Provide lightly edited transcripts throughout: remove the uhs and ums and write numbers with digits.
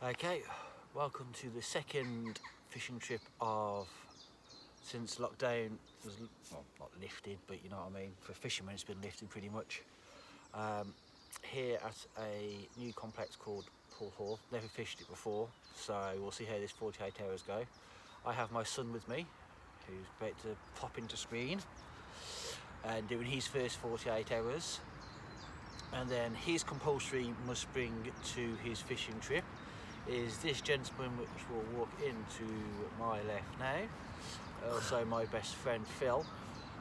Okay, welcome to the second fishing trip since lockdown was, well, not lifted, but you know what I mean. For fishermen, it's been lifted pretty much. Here at a new complex called Poole Hall. Never fished it before, so we'll see how this 48 hours go. I have my son with me, who's about to pop into screen and doing his first 48 hours. And then his compulsory must bring to his fishing trip is this gentleman, which will walk into my left now. Also my best friend Phil.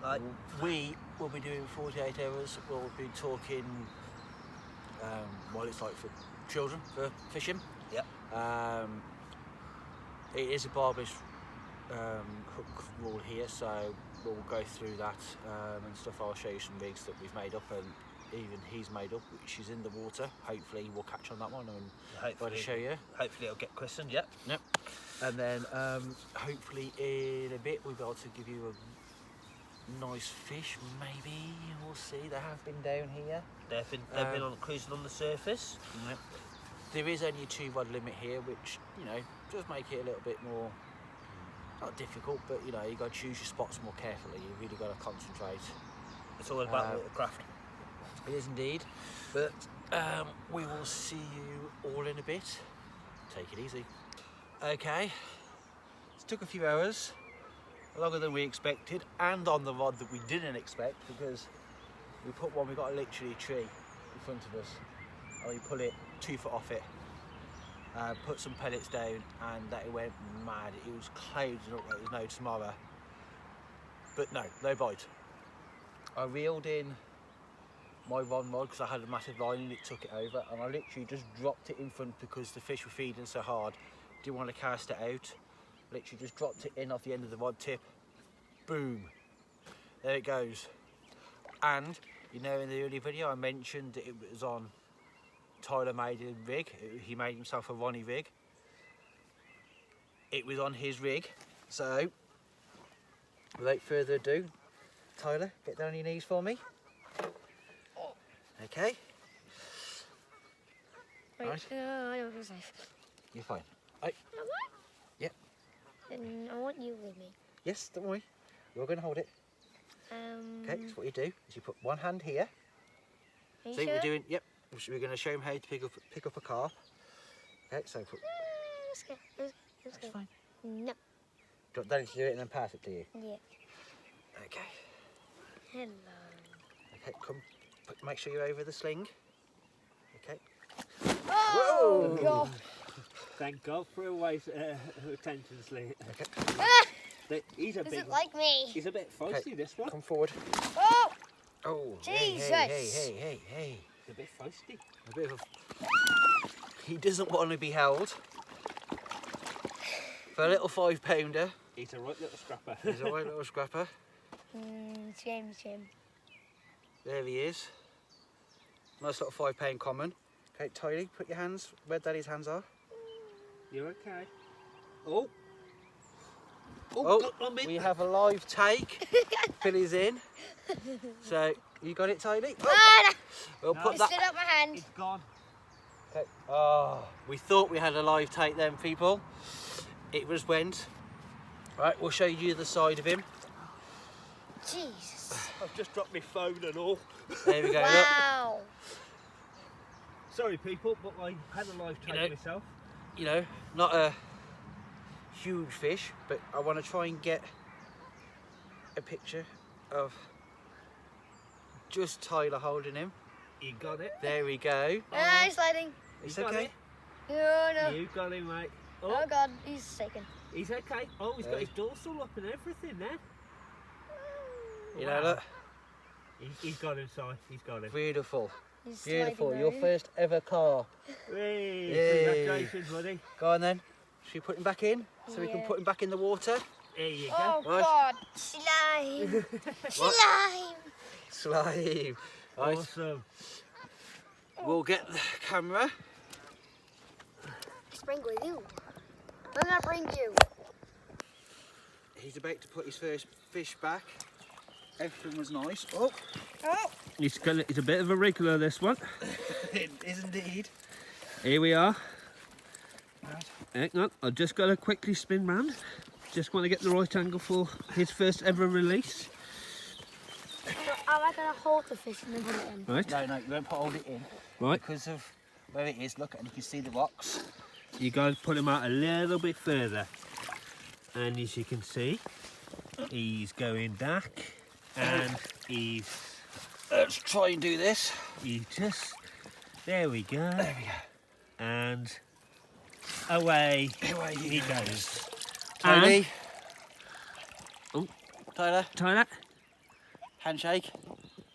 Right. We will be doing 48 hours. We'll be talking what it's like for children for fishing. Yep. It is a barbless hook rule here, so we'll go through that and stuff. I'll show you some rigs that we've made up, and even he's made up, which is in the water. Hopefully we'll catch on that one and try to show you. Hopefully it'll get christened, yep. Yep. And then hopefully in a bit we'll be able to give you a nice fish, maybe. We'll see. They have been down here. They've been on cruising on the surface. Yep. There is only a 2-rod limit here, which, you know, does make it a little bit more, not difficult, but you know, you got to choose your spots more carefully. You've really got to concentrate. It's all about watercraft. It is indeed, but we will see you all in a bit. Take it easy. Okay, it took a few hours, longer than we expected, and on the rod that we didn't expect, because we got literally a tree in front of us, and we pull it 2 foot off it, put some pellets down, and that it went mad. It was clouding up like there's no tomorrow, but no bite. I reeled in my rod because I had a massive line and it took it over, and I literally just dropped it in front because the fish were feeding so hard. Didn't want to cast it out. Literally just dropped it in off the end of the rod tip. Boom. There it goes. And you know, in the earlier video I mentioned that it was on Tyler made a rig. He made himself a Ronnie rig. It was on his rig. So without further ado, Tyler, get down on your knees for me. Okay. Wait, Right. I don't feel safe. You're fine. Right. Yep. And I want you with me. Yes, don't worry. You're going to hold it. Okay, so what you do is you put one hand here. Are you See sure? what we're doing? Yep. We're going to show him how to pick up a carp. Okay, so put. Let's go. Let's go. That's fine. No. Do you want Daddy to do it and then pass it to you? Yeah. Okay. Hello. Okay, come. Make sure you're over the sling. Okay. Oh, Whoa! God. Thank God for a wise attention sling. Okay. Ah, He's a does big it like me? He's a bit feisty, Okay. this one. Come forward. Oh, Oh, Jesus. Hey. He's a bit feisty. A bit of a... He doesn't want to be held. For a little 5-pounder. He's a right little scrapper. He's a right little scrapper. Shame. There he is. Nice little 5-pound common. Okay, Tylee, put your hands where Daddy's hands are. You're okay. Oh. Oh, I'm in. we have a live take. Billy's in. So, you got it, Tylee? Oh, Ah, we'll No. put I that... stood up my hand. He's gone. Okay. Oh, we thought we had a live take then, people. It was went. Right, we'll show you the side of him. Jesus. I've just dropped my phone and all. There we go. Look. Wow. Sorry, people, but I had a live take myself. You know, not a huge fish, but I want to try and get a picture of just Tyler holding him. You got it. There we go. Ah, he's sliding. It's You got okay. it. No. You got him, mate. Oh, Oh, God, he's shaking. he's okay. Oh, he's got his dorsal up and everything there. You know, look, He's got him, Si. He's got him. beautiful, He's beautiful. sliding Your around. first ever car. Hey, Yay. congratulations, buddy. Go on then. Should we put him back in so we can Yeah. put him back in the water? There you Oh, go. Right. God. Slime. Slime. Slime. Right. Awesome. We'll get the camera. Let's bring with you. I'm gonna bring you. He's about to put his first fish back. Everything was nice. Oh, Oh. He's a bit of a wriggler, this one. it is indeed. Here we are. Hang on, I've just got to quickly spin round. Just want to get the right angle for his first ever release. I reckon I hold the fish and then put it in. Right. No, you won't hold it in. Right. Because of where it is, look, and you can see the rocks. You got to put him out a little bit further. And as you can see, he's going back and he's... Let's try and do this. He just... There we go. There we go. And away he goes. Tony. Oh. Tyler, Tyler. handshake.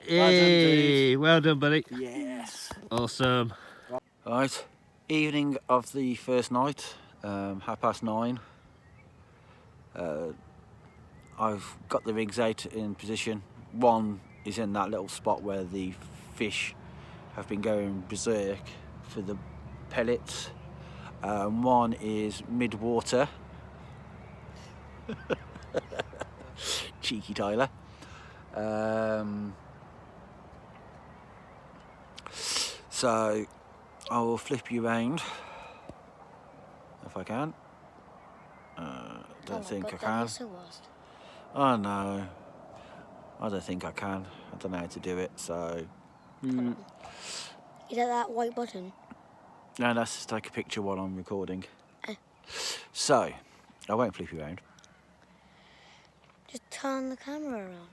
Hey, well done, buddy. Yes. Awesome. Right, evening of the first night, 9:30. I've got the rigs out in position. One is in that little spot where the fish have been going berserk for the pellets. One is mid-water. Cheeky Tyler. So I will flip you round if I can. Don't think I can. Oh no, I don't think I can. I don't know how to do it. So. Is that white button? No, that's just take a picture while I'm recording. Oh. So, I won't flip you around. Just turn the camera around.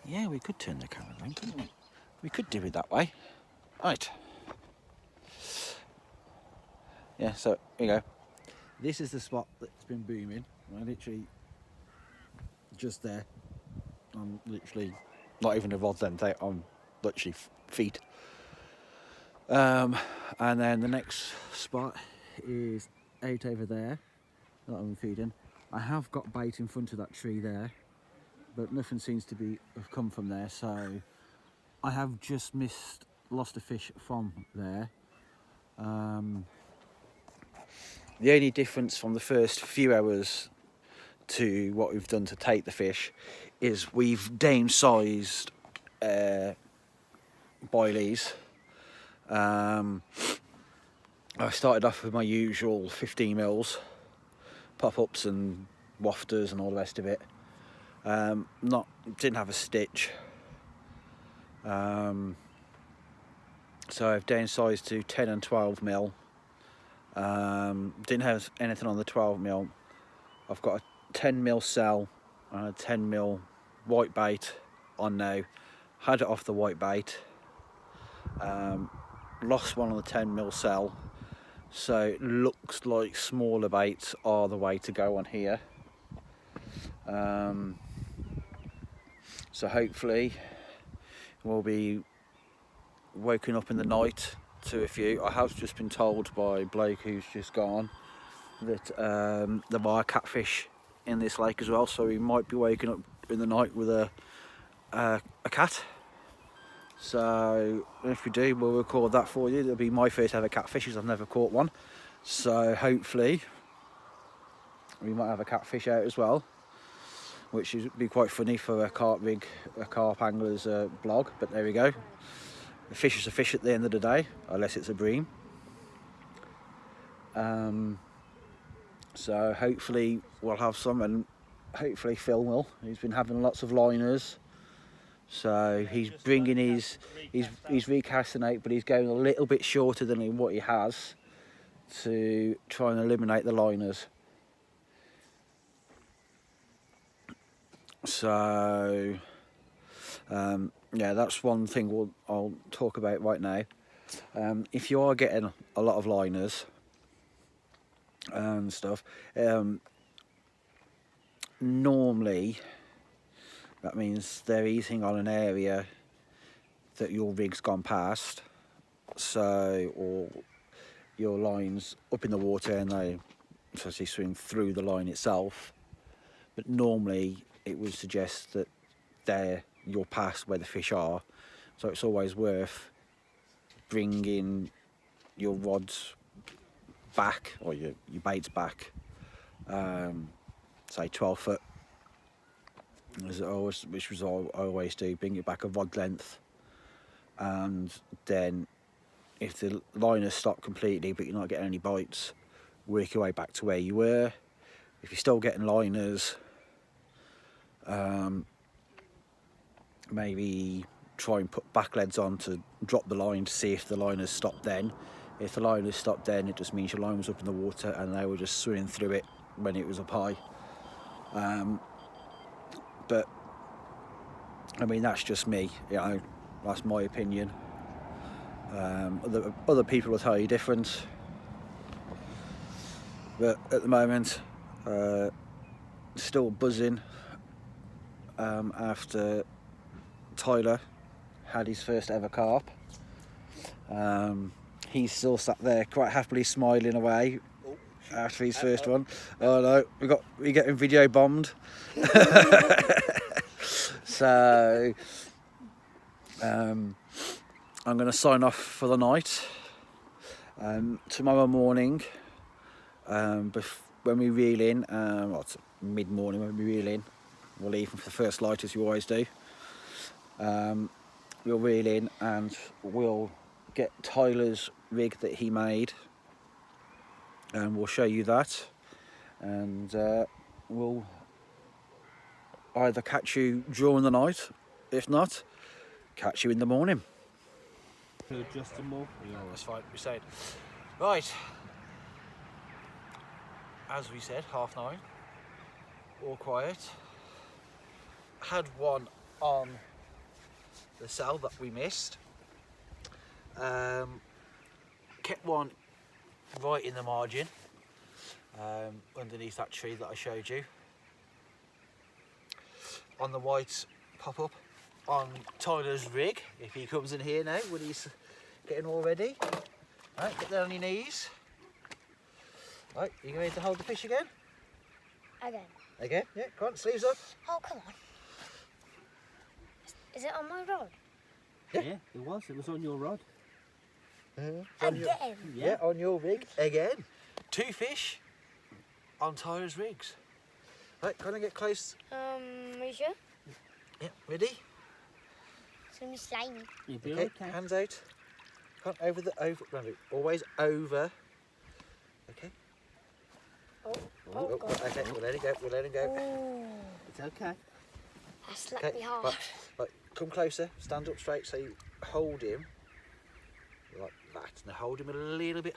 Yeah, we could turn the camera around, couldn't we? We could do it that way. Right. Yeah, so here you go. This is the spot that's been booming. I'm literally just there. I'm literally not even a rod's length out. I'm literally feet. And then the next spot is out over there that I'm feeding. I have got bait in front of that tree there, but nothing seems to have come from there, so I have just lost a fish from there. The only difference from the first few hours to what we've done to take the fish is we've downsized boilies. I started off with my usual 15 mils, pop-ups and wafters and all the rest of it. Didn't have a stitch. So I've downsized to 10 and 12 mil. Didn't have anything on the 12 mil. I've got a 10 mil cell and a 10 mil white bait on now. Had it off the white bait. Lost one on the 10 mil cell. So it looks like smaller baits are the way to go on here. So hopefully we'll be woken up in the night to a few. I have just been told by a bloke who's just gone that there are catfish in this lake as well, so we might be waking up in the night with a cat. So if we do, we'll record that for you. It'll be my first ever catfish, because I've never caught one. So hopefully we might have a catfish out as well, which would be quite funny for a carp angler's blog. But there we go. A fish is a fish at the end of the day, unless it's a bream. So hopefully we'll have some, and hopefully Phil will. He's been having lots of liners. So he's bringing he's recasting out, but he's going a little bit shorter than what he has to try and eliminate the liners. So yeah, that's one thing I'll talk about right now. If you are getting a lot of liners and stuff, normally that means they're eating on an area that your rig's gone past, or your line's up in the water and they essentially swim through the line itself. But normally it would suggest that you're past where the fish are, so it's always worth bringing your rods back, or your baits back, say 12 foot. Which was all I always do, bring it back a rod length, and then if the liners stop completely but you're not getting any bites, work your way back to where you were. If you're still getting liners, maybe try and put back leads on to drop the line to see if the liners stopped then. If the liners stopped then, it just means your line was up in the water and they were just swimming through it when it was up high. But I mean, that's just me, you know, that's my opinion. Other people will tell you different, but at the moment, still buzzing after Tyler had his first ever carp. He's still sat there quite happily smiling away after his first one. Oh no, we're getting video bombed. So I'm going to sign off for the night. Tomorrow morning, when we reel in, well, it's mid-morning when we reel in, we'll leave for the first light as we always do. We'll reel in and we'll get Tyler's rig that he made, and we'll show you that, and we'll either catch you during the night, if not, catch you in the morning. To adjust them more. Yeah, that's fine, we said. Right, as we said, 9:30, all quiet. Had one on the cell that we missed. Kept one right in the margin, underneath that tree that I showed you. On the white pop-up on Tyler's rig, if he comes in here now when he's getting all ready. Right, get down on your knees. Right, you going to hold the fish again? Again, yeah, come on, sleeves up. Oh, come on. Is it on my rod? Yeah, it was on your rod. Again? Yeah, on your rig again. 2 fish on Tyler's rigs. Right, can I get close? Are you sure? Yeah, ready? It's gonna be slimy. You'll be Okay, okay. hands out. Come over no, always over. Okay. Oh, Oh, God. okay, we'll let it go, we'll let it go. Ooh, It's okay. that slapped Okay, me hard. right, come closer, stand up straight, so you hold him like that. Now hold him a little bit.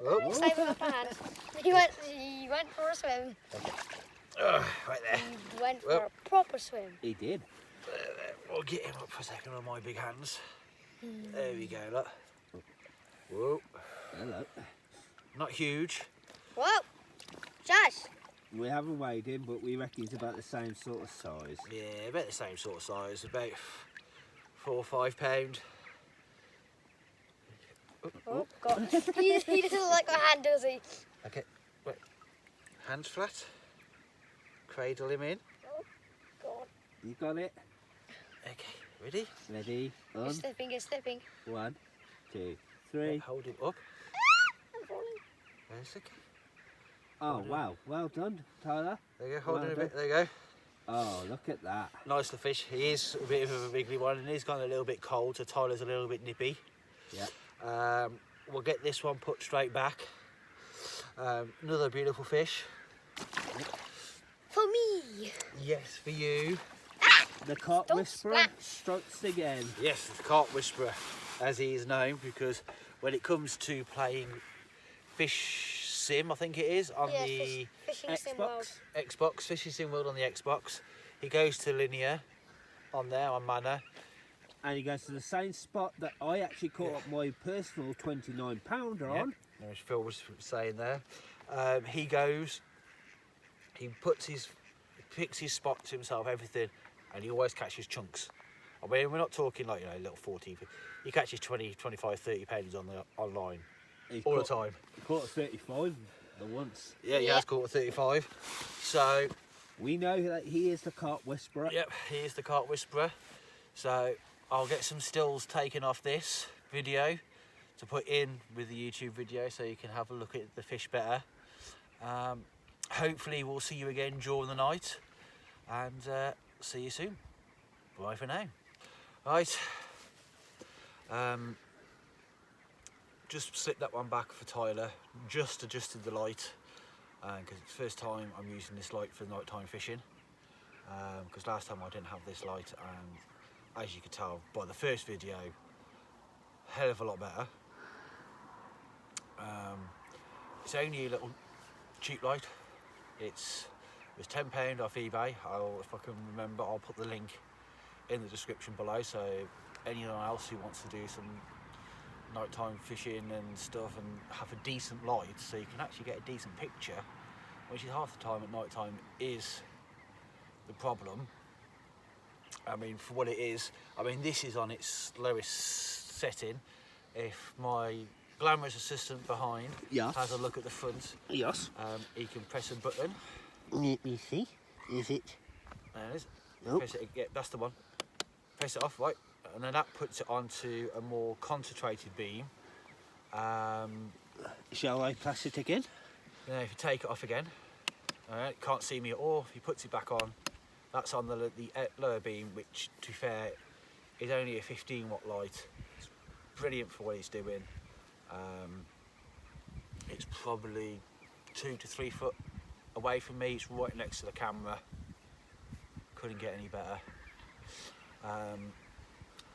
Oh, Save him up my hand. He went for a swim. right there. He went for Well. a proper swim. He did. We'll get him up for a second on my big hands. There we go, look. Whoa, Hello. not huge. Whoa! Josh! We haven't weighed him, but we reckon he's about the same sort of size. Yeah, about the same sort of size, about 4 or 5 pound. Oh, God. he doesn't like my hand, does he? Okay, wait. Hands flat. Cradle him in. God. You got it? Okay, ready? Ready? You're slipping, you're slipping. 1, 2, 3. Hold him up. I'm falling. That's okay. Oh, wow. Well done, Tyler. There you go, hold Well him a done. bit, there you go. Oh, look at that. Nice little fish. He is a bit of a wiggly one and he's gone a little bit cold, so Tyler's a little bit nippy. Yeah. We'll get this one put straight back. Another beautiful fish. For me! Yes, for you. The Carp Don't Whisperer splash. strikes again. Yes, the Carp Whisperer, as he is known, because when it comes to playing Fish Sim, I think it is, on Yeah, the fishing sim world. Xbox, Fishing Sim World on the Xbox, he goes to linear on there, on Manor. And he goes to the same spot that I actually caught up my personal 29-pounder on. As Phil was saying there, he picks his spots himself, everything, and he always catches chunks. I mean, we're not talking like, little 40, he catches 20, 25, 30 pounds online He all the caught- time. He caught a 35 the once. Yeah, he Yeah. has caught a 35. So, We know that he is the Carp Whisperer. yep, he is the Carp Whisperer. So, I'll get some stills taken off this video to put in with the YouTube video so you can have a look at the fish better. Hopefully we'll see you again during the night, and see you soon. Bye for now. Right, just slipped that one back for Tyler, just adjusted the light, because it's the first time I'm using this light for nighttime fishing, because last time I didn't have this light, and as you could tell by the first video, hell of a lot better. It's only a little cheap light. It was £10 off eBay. If I can remember, I'll put the link in the description below, so anyone else who wants to do some nighttime fishing and stuff and have a decent light so you can actually get a decent picture, which is half the time at night time is the problem. I mean, for what it is, I mean, this is on its lowest setting. If my glamorous assistant behind has a look at the front, he can press a button. Let me see. Is it? There it is. Nope. Press it, yeah, that's the one. Press it off, right, and then that puts it onto a more concentrated beam. Shall I press it again? Now if you take it off again, alright, can't see me at all. If he puts it back on, that's on the lower beam, which to be fair is only a 15 watt light. It's brilliant for what it's doing. It's probably 2 to 3 foot away from me. It's right next to the camera. Couldn't get any better.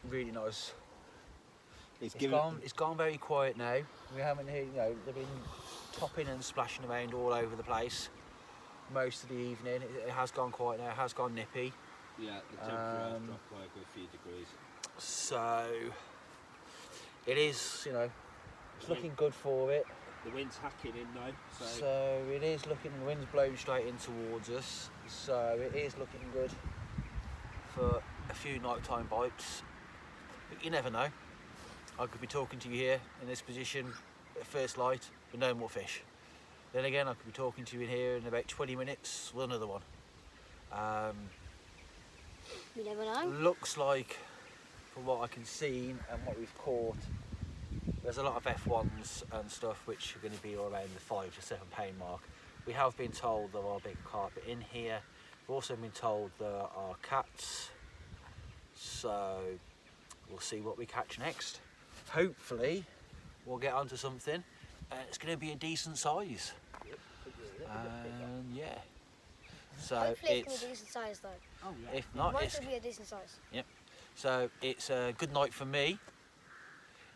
Really nice. It's gone very quiet now. We haven't heard, you know, they've been topping and splashing around all over the place most of the evening. It has gone quiet now. It has gone nippy. Yeah, the temperature has dropped by a good few degrees. So it is, you know, it's looking good for it. The wind's hacking in now, so it is looking. The wind's blowing straight in towards us, so it is looking good for a few nighttime bites. But you never know. I could be talking to you here in this position at first light with no more fish. Then again, I could be talking to you in here in about 20 minutes with another one. You never know. Looks like, from what I can see and what we've caught, there's a lot of F1s and stuff which are going to be around the £5 to £7 mark. We have been told there are big carp in here. We've also been told there are cats. So we'll see what we catch next. Hopefully we'll get onto something and it's going to be a decent size. Yeah. So hopefully it's going to be a decent size though. Oh, yeah. If not, it's going to be a decent size. Yep. So it's a good night from me.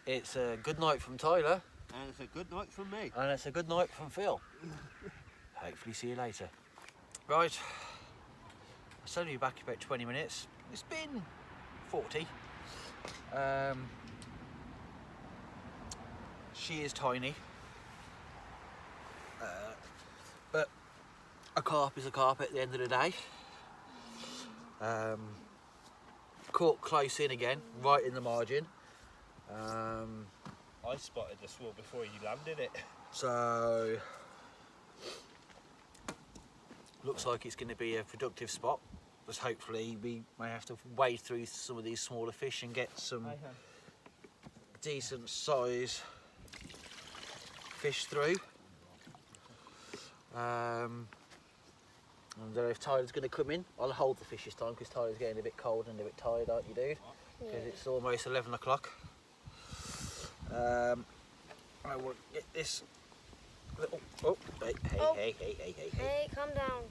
It's a good night from Tyler. And it's a good night from me. And it's a good night from Phil. Hopefully see you later. Right. I'll send you back in about 20 minutes. It's been 40. She is tiny. But a carp is a carp at the end of the day. Caught close in again, right in the margin. I spotted the swell before you landed it. So looks like it's going to be a productive spot. Just hopefully we may have to wade through some of these smaller fish and get some decent size fish through. And then if Tyler's going to come in, I'll hold the fish this time because Tyler's getting a bit cold and a bit tired, aren't you, dude? Because it's almost 11 o'clock. I will get this little. Oh, hey, hey, Oh. hey, hey, hey, hey, hey. Hey, calm down.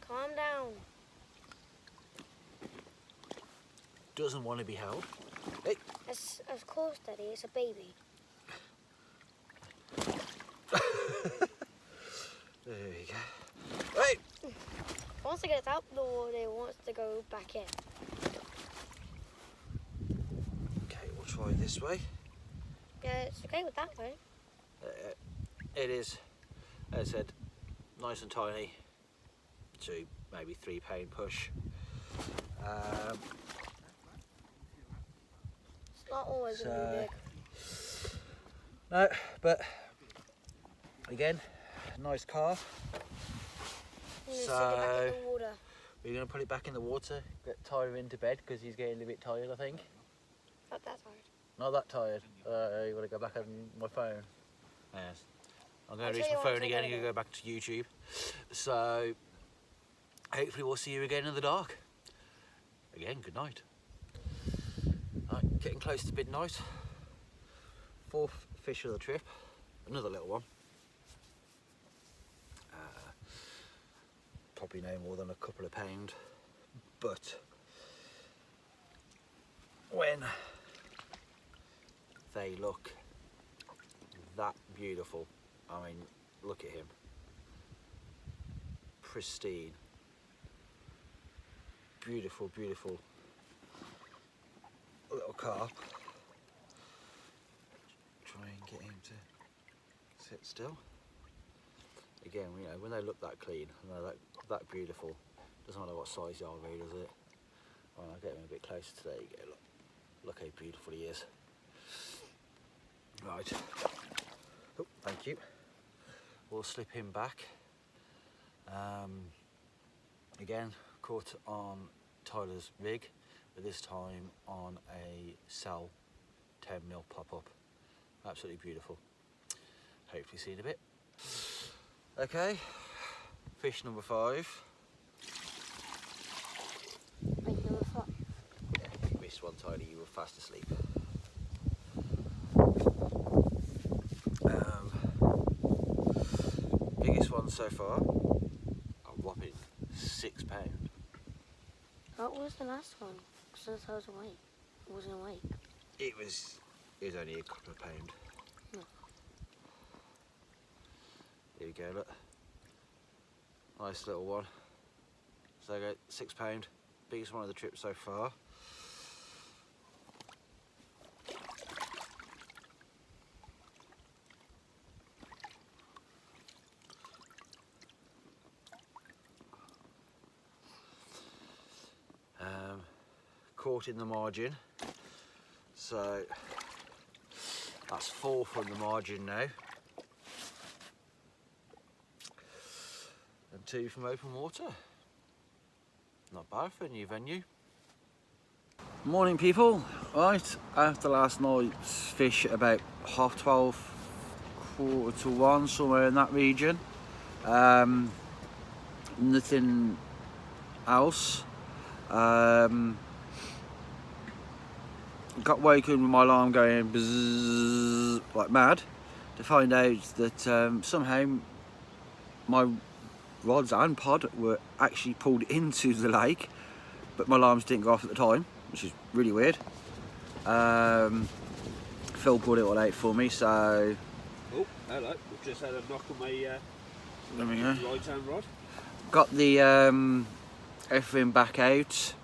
Calm down. Doesn't want to be held. Hey. Of course, Daddy, it's a baby. There we go. Right. Once it gets out the water, it wants to go back in. Okay, we'll try this way. Yeah, it's okay with that way. It is, as I said, nice and tiny. 2, maybe £3 push. It's not always going to be big. No, but again, nice carp. I'm gonna stick it back in the water. We're going to put it back in the water, get Tyler into bed because he's getting a bit tired, I think. Not that hard. Not that tired. You want to go back on my phone? Yes. I'm going I'll to reach tell my you what, phone again and go back to YouTube. So, hopefully we'll see you again in the dark. Again, good night. Right. Getting close to midnight. 4th fish of the trip. Another little one. Probably no more than a couple of pound, but when they look that beautiful, I mean, look at him, pristine, beautiful, beautiful little carp. Try and get him to sit still. Again, you know, when they look that clean and they're that beautiful, doesn't matter what size you are, really, does it? Well, I'll get him a bit closer to there. You go, look how beautiful he is. Right. Oh, thank you. We'll slip him back. Again, caught on Tyler's rig, but this time on a Cell 10mm pop-up. Absolutely beautiful. Hopefully see you in a bit. Okay, fish number 5. Yeah, you missed one, Tyler, you were fast asleep. Biggest one so far, a whopping £6. What was the last one? Because I was awake. I wasn't awake. It was only a couple of pound. No. Here we go, look. Nice little one. So I go £6. Biggest one of the trip so far. Caught in the margin. So that's 4 from the margin now. And 2 from open water. Not bad for a new venue. Morning, people. Right, after last night's fish at about 12:30, 1:15, somewhere in that region. Nothing else. Got woken with my alarm going bzzz, like mad, to find out that somehow my rods and pod were actually pulled into the lake, but my alarms didn't go off at the time, which is really weird. Phil brought it all out for me, so... Oh, hello. We've just had a knock on my there we go. right hand rod. Got the everything back out.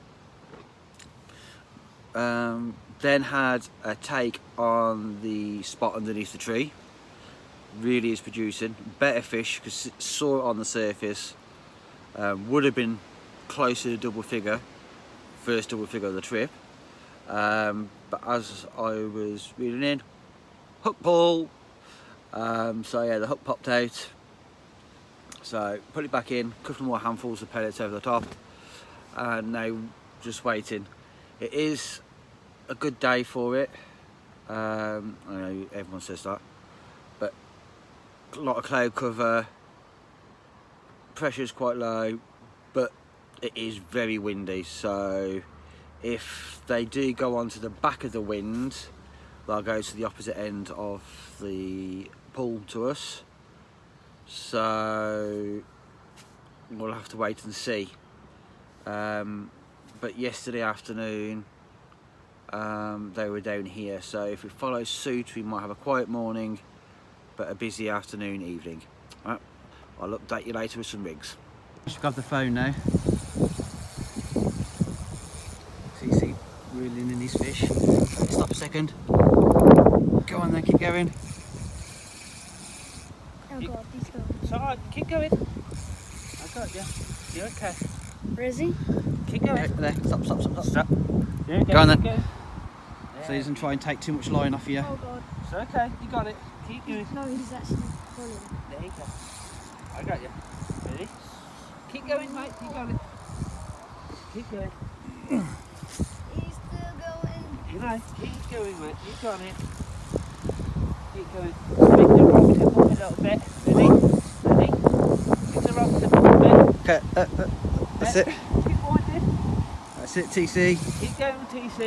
Then had a take on the spot underneath the tree. Really is producing better fish, because saw it on the surface. Would have been closer to double figure, first double figure of the trip. But as I was reeling in, hook pull. So yeah, the hook popped out. So put it back in, a couple more handfuls of pellets over the top, and now just waiting. It is a good day for it. I know everyone says that, but a lot of cloud cover, pressure's quite low, but it is very windy, so if they do go onto the back of the wind, they'll go to the opposite end of the pool to us, so we'll have to wait and see. But yesterday afternoon they were down here, so if it follows suit we might have a quiet morning but a busy afternoon, evening. Right, I'll update you later with some rigs. Just grab the phone now. CC reeling in his fish. Stop a second. Go on then, keep going. Oh god, he's going. It's alright, keep going. I got you. You're okay. Where is he? Keep going. Okay, there, stop. Stop. There you Go on then. Go. So he doesn't try and take too much line off you. Oh god. It's okay, you got it. Keep going. No, he's actually pulling. There you go. I got you. Ready? Keep going, mate. You got it. Keep going. He's still going. You know, keep going, mate. You got it. Keep going. Make the rock tip up a little bit. Ready? Get the rock tip up a bit. Okay, that's it. Keep pointing. That's it, TC. Keep going, TC.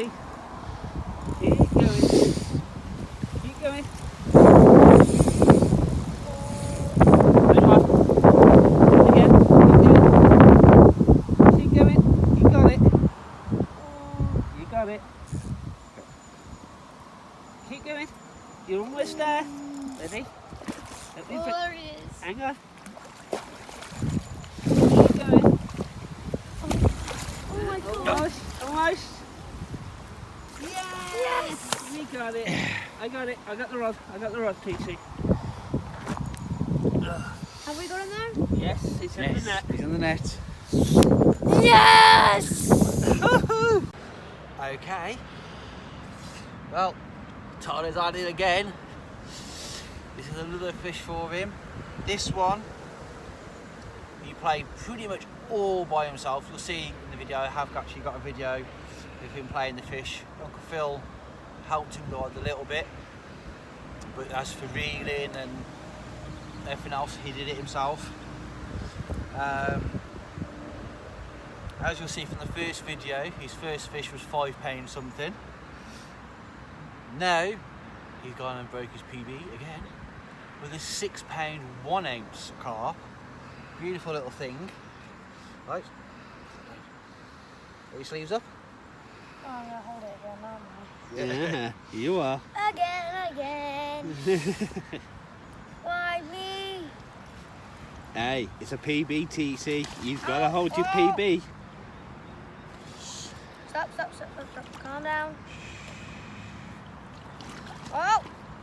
Keep going. Good one. Again. Keep going. You got it. You got it. Keep going. You're almost there. Ready? Let me Oh, there it is. hang on. Keep going. Oh my god. Almost. Almost. Yes! You got it. I got it. I got the rod. I got the rod, TC. Have we got him there? Yes, it's in the net. He's in the net. Yes! Okay. Well, Tyler's at it again. This is another fish for him. This one, he played pretty much all by himself. You'll see in the video, I have actually got a video of him playing the fish. Uncle Phil helped him guide a little bit, but as for reeling and everything else, he did it himself. As you'll see from the first video, his first fish was £5 something. Now he's gone and broke his PB again with a £6 1 ounce carp. Beautiful little thing. Right. Get your sleeves up. Oh, I'm gonna hold it again, aren't Yeah, you are. I? Again. Why me? Hey, it's a PB, TC. You've got to Oh, hold your oh. PB. Stop. Calm down. Oh,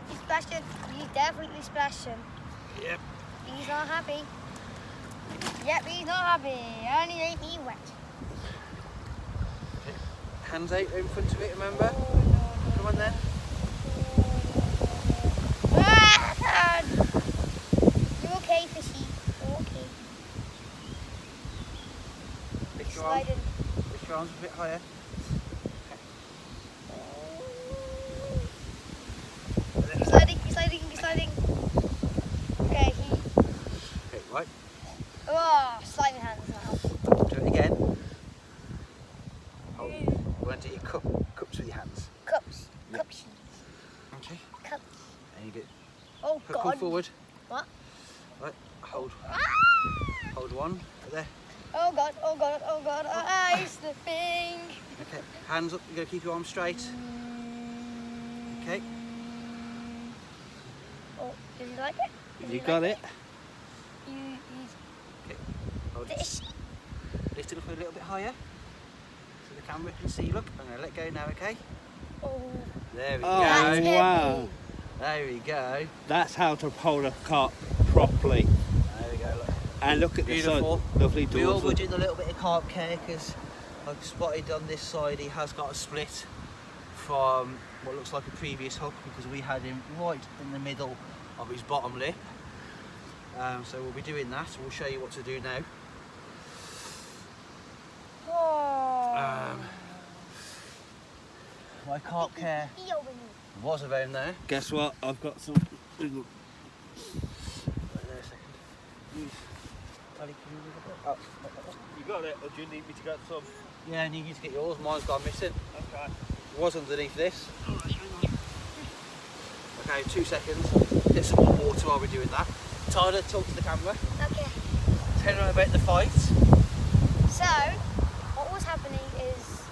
he's splashing. He's definitely splashing. Yep. He's not happy. Yep, he's not happy. And he ain't me wet. Hands out in front of it, remember? Come on then. Ah! You okay, fishy? You okay? Lift your arms, Sliding. lift your arms a bit higher. He's sliding. Okay, Okay, right. oh, sliding hands now. Do it again. Hold. You want to do your cups with your hands. Cups. Yep. Cups. Okay. Cups. And you get Oh, come God. forward. What? Right. Hold. Ah! Hold one. Right there. Oh, God. He's slipping. Okay. Hands up. You got to keep your arms straight. Okay. Oh, did you like it? Did You like got it. Okay. Hold it. This. Lift it up a little bit higher so the camera can see. Look, I'm going to let go now, okay? Oh, There we Oh, that's go. wow. heavy. There we go. That's how to hold a carp properly. There we go, look. And look at Beautiful. the sun. Lovely We all were dorsal. doing a little bit of carp care because I've spotted on this side he has got a split from what looks like a previous hook because we had him right in the middle of his bottom lip. So we'll be doing that. We'll show you what to do now. Oh. My carp care was around there. Guess what? I've got some. Right there a second. Ali, can you move a bit? Oh. You got it, or do you need me to get some? Yeah, I need you to get yours. Mine's gone missing. Okay. It was underneath this. Okay, 2 seconds. Get some more water while we're doing that. Tyler, talk to the camera. Okay. Tell them about the fight. So, what was happening is,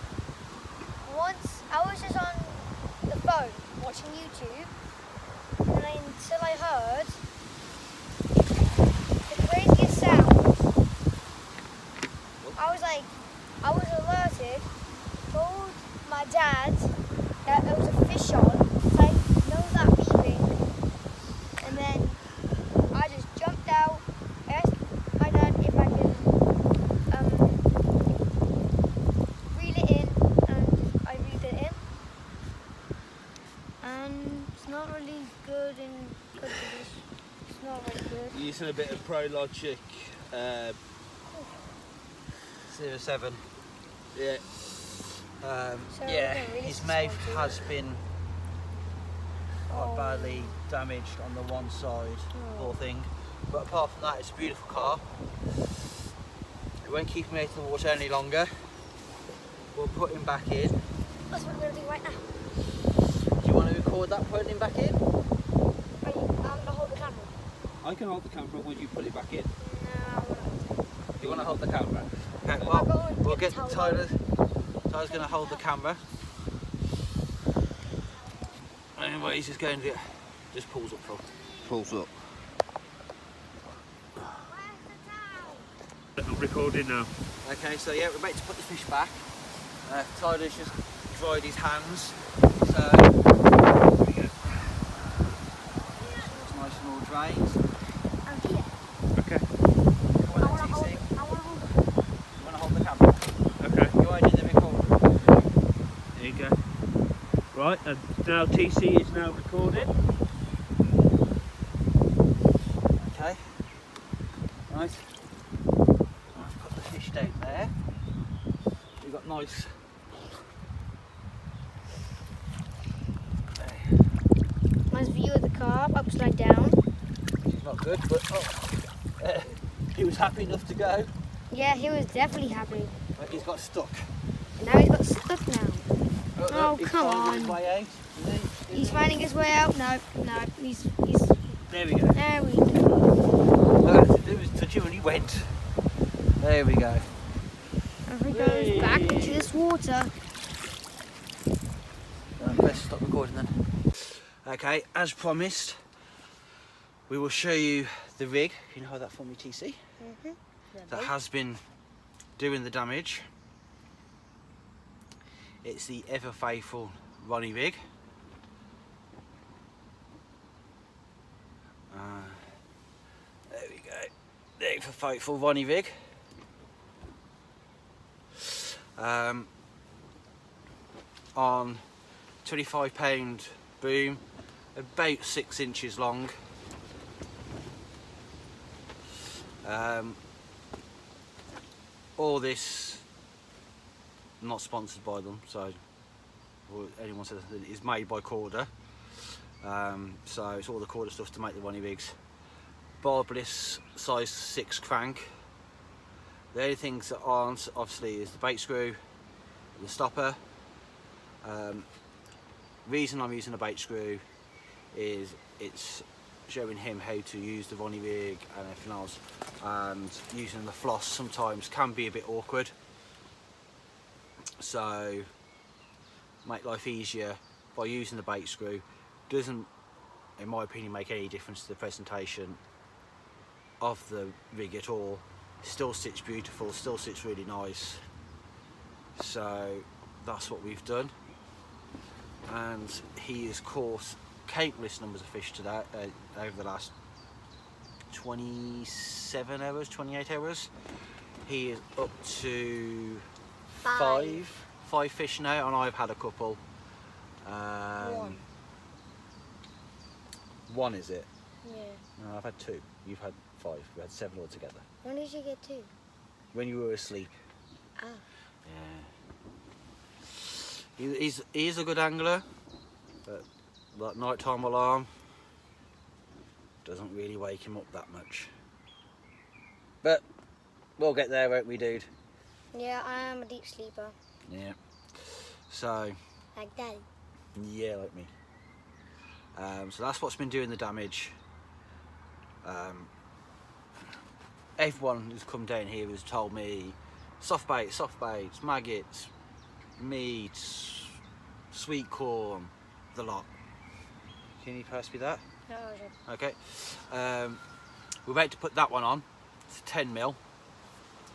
once I was just on the phone watching YouTube, and then until I heard the craziest sound, I was alerted, told my dad that there was a fish on, so I know that beeping, and then I just jumped out, asked my dad if I can reel it in, and I reeled it in. And it's not really good in good position. It's not really good. Using a bit of Pro Logic. 07. Yeah. So Yeah, we're really his mouth disappointed. has been quite badly damaged on the one side, poor thing. But apart from that, it's a beautiful carp. We won't keep him out of the water any longer. We'll put him back in. That's what we're going to do right now. Do you want to record that putting him back in? can hold the camera when you put it back in. You want to hold the camera? Okay, I'll well, go and we'll get get the towel. Tyler's going to hold the camera. Anyway, he's just going to just pulls up from. Pulls up. I'm recording now. Okay, so yeah, we're about to put the fish back. Tyler's just dried his hands, so there we go. It's nice and all drained. I'm here. Okay. You I want want to hold TC? it. I want to hold it. You want to hold the camera? Okay. You want to do the record? There you go. Right, and now TC is now recording. Okay. Right. Let's put the fish down there. We've got nice. Nice view of the carp upside down. It's not good, but he was happy enough to go. Yeah, he was definitely happy. But he's got stuck. Now he's got stuck now. Oh, he's come finding his on. way out, isn't he? He's finding his way out. No, he's There we go. there we go. All I had to do was touch him and he went. There we go. And he goes back into this water. Best stop recording then. Okay, as promised, we will show you the rig. Can you hold that for me, TC? That has been doing the damage. It's the ever faithful Ronnie rig. There we go. The ever faithful Ronnie rig. On 25-pound boom, about 6 inches long. All this not sponsored by them, so anyone says that it is made by Corda. So it's all the Corda stuff to make the Ronnie rigs. Barbless size 6 crank. The only things that aren't obviously is the bait screw, the stopper. Reason I'm using a bait screw is it's showing him how to use the Ronnie rig and everything else, and using the floss sometimes can be a bit awkward, so make life easier by using the bait screw. Doesn't, in my opinion, make any difference to the presentation of the rig at all. Still sits beautiful, still sits really nice, so that's what we've done. And he has caught countless numbers of fish today over the last 27 hours, 28 hours. He is up to five fish now, and I've had a couple. One is it? Yeah. No, I've had 2. You've had 5. We had 7 altogether. When did you get 2? When you were asleep. Ah. Yeah. He's a good angler, but that nighttime alarm doesn't really wake him up that much. But we'll get there, won't we, dude? Yeah, I am a deep sleeper. Yeah. So. Like Daddy. Yeah, like me. So that's what's been doing the damage. Everyone who's come down here has told me soft baits, maggots, meat, sweet corn, the lot. Can you pass me that? No, Okay. We're about to put that one on. It's 10mm,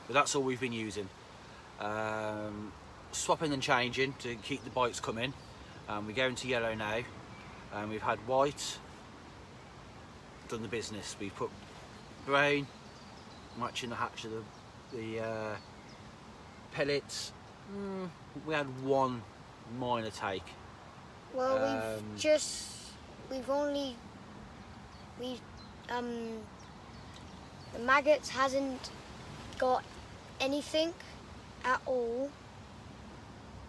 but that's all we've been using. Swapping and changing to keep the bites coming. We're going to yellow now. We've had white, done the business. We've put brown, matching the hatch of the pellets. We had one minor take. Well, the maggots hasn't got anything at all.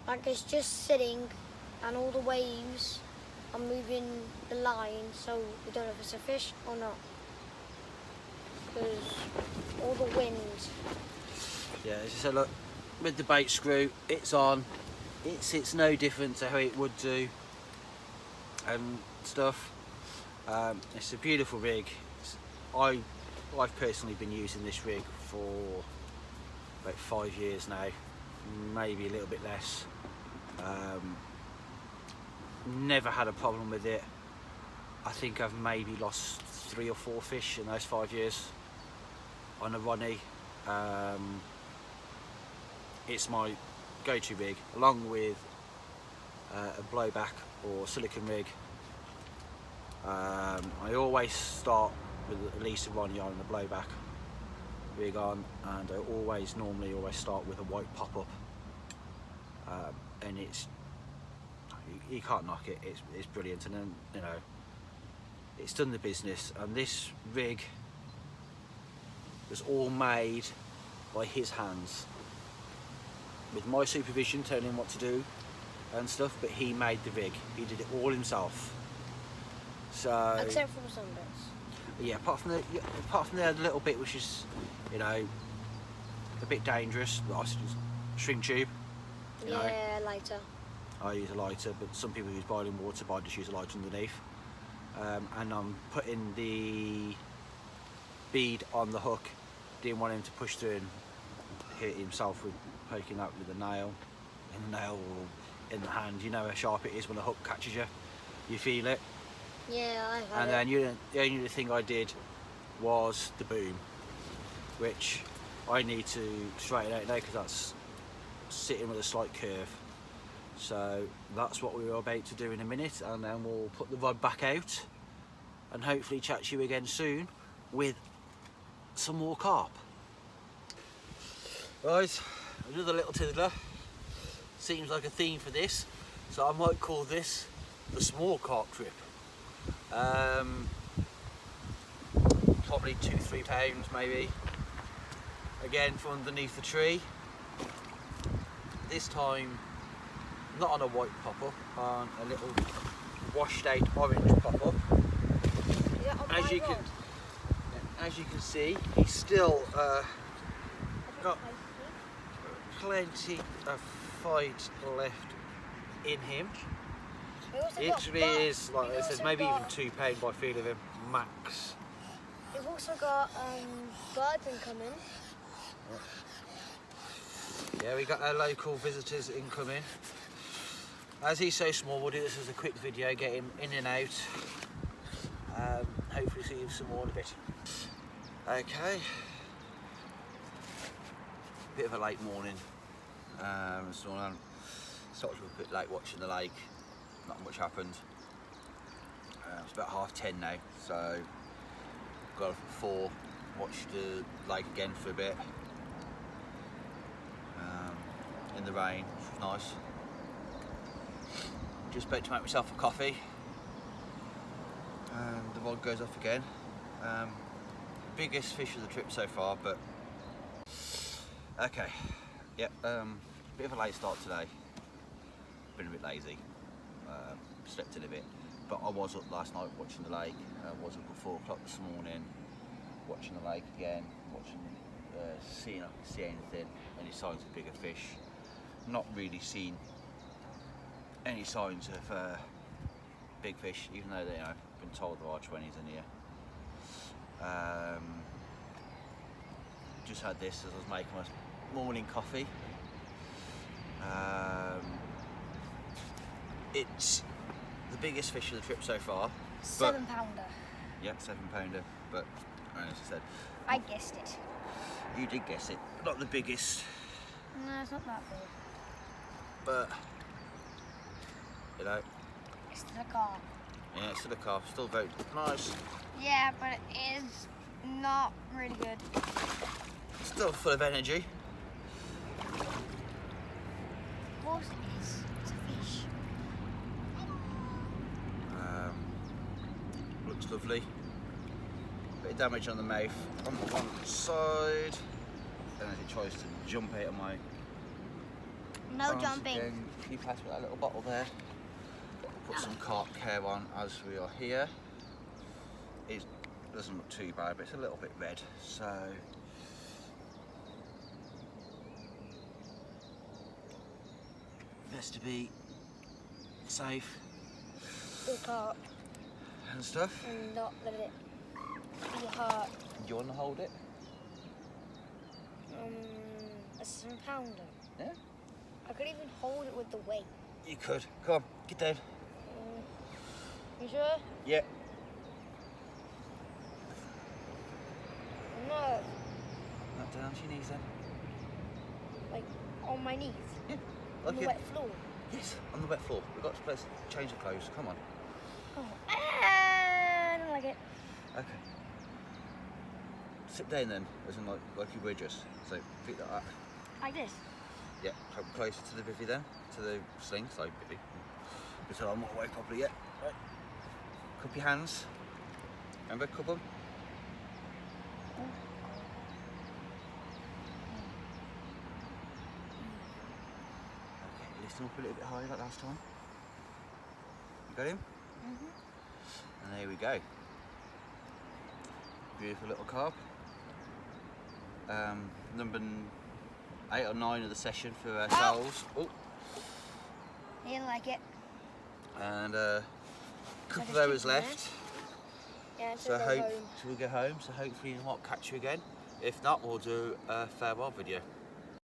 Like, it's just sitting, and all the waves are moving the line, so we don't know if it's a fish or not. Because all the wind. Yeah, as I said, look, with the bait screw, it's on. It's no different to how it would do and stuff. It's a beautiful rig. I've personally been using this rig for about 5 years now, maybe a little bit less. Never had a problem with it. I think I've maybe lost 3 or 4 fish in those 5 years on a Ronnie. It's my go-to rig, along with a blowback or silicone rig. I always start with at least a Ronnie on and a blowback rig on, and I normally always start with a white pop-up, and it's, you can't knock it. It's brilliant, and then, you know, it's done the business. And this rig was all made by his hands, with my supervision, telling him what to do and stuff, but he made the rig. He did it all himself. So Except for some bits. yeah, apart from the little bit which is, you know, a bit dangerous, I just shrink tube. You know. Yeah, lighter. I use a lighter, but some people use boiling water, but I just use a lighter underneath. And I'm putting the bead on the hook. Didn't want him to push through and hit himself with poking out with a nail, in the nail or in the hand. You know how sharp it is when a hook catches you. You feel it. Yeah, I've had And it. then the only thing I did was the boom, which I need to straighten out now because that's sitting with a slight curve. So that's what we're about to do in a minute, and then we'll put the rod back out and hopefully chat to you again soon with some more carp. Right, another little tiddler. Seems like a theme for this, so I might call this the small carp trip. Probably 2-3 pounds maybe. Again, from underneath the tree. This time not on a white pop-up, on a little washed out orange pop-up. Is that on my rod? As you can see, he's still got plenty of fight left in him. It really is, like I said, maybe even £2 by feel of him, max. We've also got birds incoming. Yeah, we got our local visitors incoming. As he's so small, we'll do this as a quick video, get him in and out. Hopefully see him some more in a bit. Okay. Bit of a late morning. So I started a bit late watching the lake. Not much happened. It's about 10:30 now, so got up at 4, watched the lake again for a bit. In the rain, which was nice. Just about to make myself a coffee, and the rod goes off again. Biggest fish of the trip so far, but okay. Yeah, bit of a late start today. Been a bit lazy. Slept in a bit, but I was up last night watching the lake. I was up at 4 o'clock this morning watching the lake again, seeing if I can see anything, any signs of bigger fish. Not really seen any signs of big fish, even though they, been told there are 20s in here. Just had this as I was making my morning coffee. It's the biggest fish of the trip so far. 7-pounder. Yeah, 7-pounder, but as I said, I guessed it. you did guess it. Not the biggest, No, it's not that big. but It's still a carp. yeah, it's still a carp, still very nice. Yeah, but it is not really good. Still full of energy. Of course it is. It's a fish. Looks lovely. Bit of damage on the mouth on the one side, and as it tries to jump out of my No arms jumping. again. Can you pass me that little bottle there? Put some carp care on as we are here. It doesn't look too bad, but it's a little bit red, so best to be safe Good carp. and stuff. And not let it be hurt. Do you want to hold it? A 7 pounder. Yeah. I could even hold it with the weight. You could. Come on, get down. You sure? Yeah. No, Not down to your knees then. like on my knees. Yeah. On the Okay. wet floor. Yes, on the wet floor. We've got to place, change the clothes. Come on. Oh, I don't like it. Okay. Sit down then, as in like you were just. So feet like that. Like this. Yeah, come closer to the bivvy then, to the sling, so bivvy. Because I'm not away properly yet. Right. Cup your hands. Remember, cup them. Okay, lift him up a little bit higher like last time. You got him? And there we go. Beautiful little carp. Number 8 or 9 of the session for ourselves. Oh. I didn't like it. And a couple just of hours keep them left. Yeah, So go hope home. till we get home. So hopefully we might catch you again. If not, we'll do a farewell video.